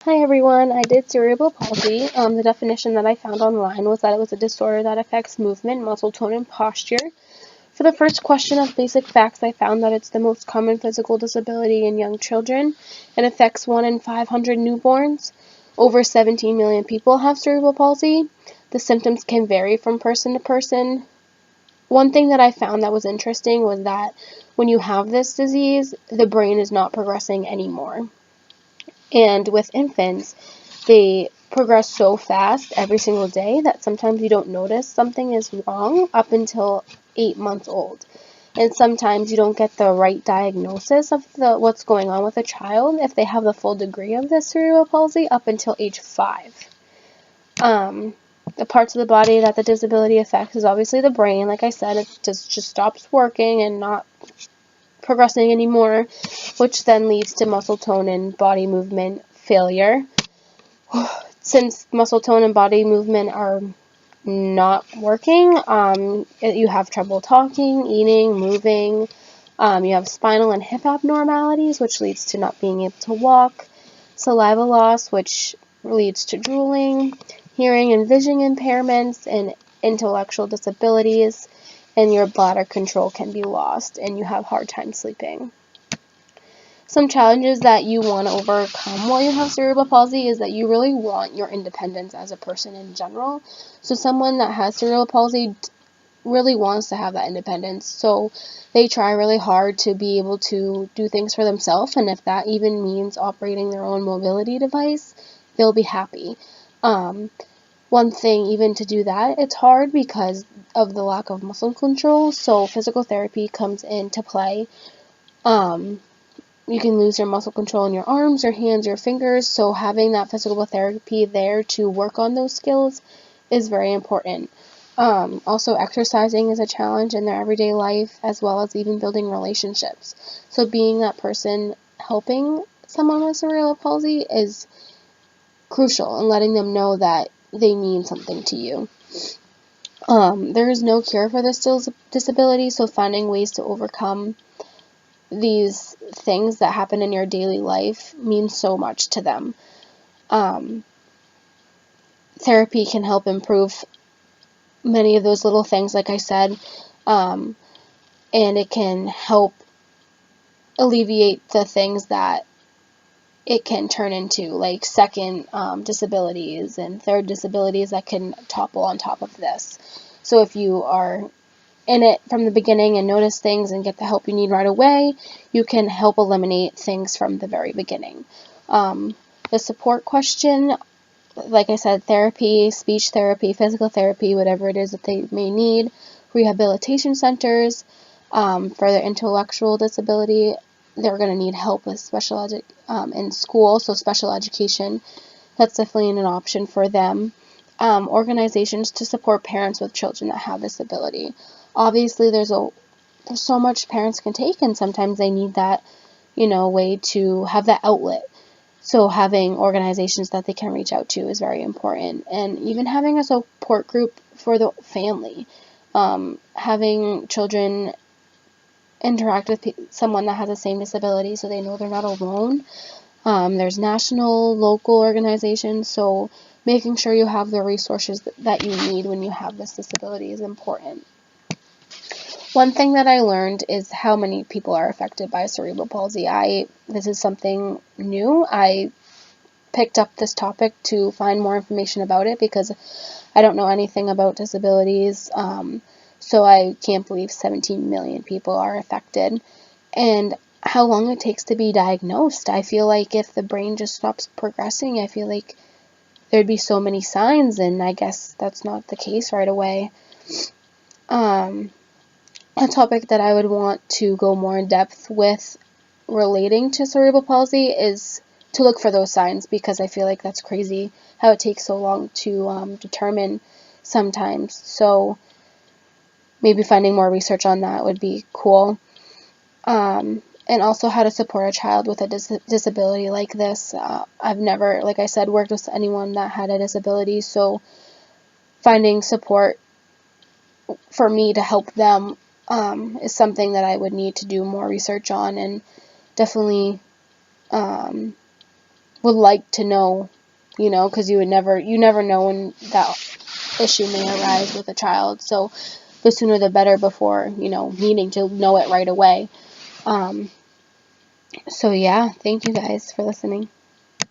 Hi everyone, I did cerebral palsy. The definition that I found online was that it was a disorder that affects movement, muscle tone, and posture. For the first question of basic facts, I found that it's the most common physical disability in young children. It affects 1 in 500 newborns. Over 17 million people have cerebral palsy. The symptoms can vary from person to person. One thing that I found that was interesting was that when you have this disease, the brain is not progressing anymore. And with infants, they progress so fast every single day that sometimes you don't notice something is wrong up until 8 months old. And sometimes you don't get the right diagnosis of what's going on with a child if they have the full degree of the cerebral palsy up until age 5. The parts of the body that the disability affects is obviously the brain. Like I said, it just stops working and not progressing anymore, which then leads to muscle tone and body movement failure. Since muscle tone and body movement are not working, you have trouble talking, eating, moving. You have spinal and hip abnormalities, which leads to not being able to walk. Saliva loss, which leads to drooling. Hearing and vision impairments and intellectual disabilities. And your bladder control can be lost, and you have a hard time sleeping. Some challenges that you want to overcome while you have cerebral palsy is that you really want your independence as a person in general. So someone that has cerebral palsy really wants to have that independence. So they try really hard to be able to do things for themselves, and if that even means operating their own mobility device, they'll be happy. One thing, even to do that, it's hard because of the lack of muscle control, so physical therapy comes into play. You can lose your muscle control in your arms, your hands, your fingers, so having that physical therapy there to work on those skills is very important. Also, exercising is a challenge in their everyday life, as well as even building relationships. So being that person helping someone with cerebral palsy is crucial, and letting them know that they mean something to you. There is no cure for this disability, so finding ways to overcome these things that happen in your daily life means so much to them. Therapy can help improve many of those little things, like I said, and it can help alleviate the things that it can turn into, like second disabilities and third disabilities that can topple on top of this. So if you are in it from the beginning and notice things and get the help you need right away, you can help eliminate things from the very beginning. The support question, like I said, therapy, speech therapy, physical therapy, whatever it is that they may need, rehabilitation centers. For their intellectual disability, they're going to need help with special in school, so special education. That's definitely an option for them. Organizations to support parents with children that have this ability. Obviously, there's so much parents can take, and sometimes they need that, way to have that outlet. So having organizations that they can reach out to is very important, and even having a support group for the family. Having children interact with someone that has the same disability so they know they're not alone. There's national, local organizations, so making sure you have the resources that you need when you have this disability is important. One thing that I learned is how many people are affected by cerebral palsy. This is something new. I picked up this topic to find more information about it because I don't know anything about disabilities. So I can't believe 17 million people are affected. And how long it takes to be diagnosed. I feel like if the brain just stops progressing, I feel like there'd be so many signs, and I guess that's not the case right away. A topic that I would want to go more in depth with relating to cerebral palsy is to look for those signs, because I feel like that's crazy how it takes so long to determine sometimes. So maybe finding more research on that would be cool. And also how to support a child with a disability like this. I've never, like I said, worked with anyone that had a disability, so finding support for me to help them is something that I would need to do more research on, and definitely would like to know, you know, because you never know when that issue may arise with a child. So the sooner the better before, you know, needing to know it right away. So yeah, thank you guys for listening.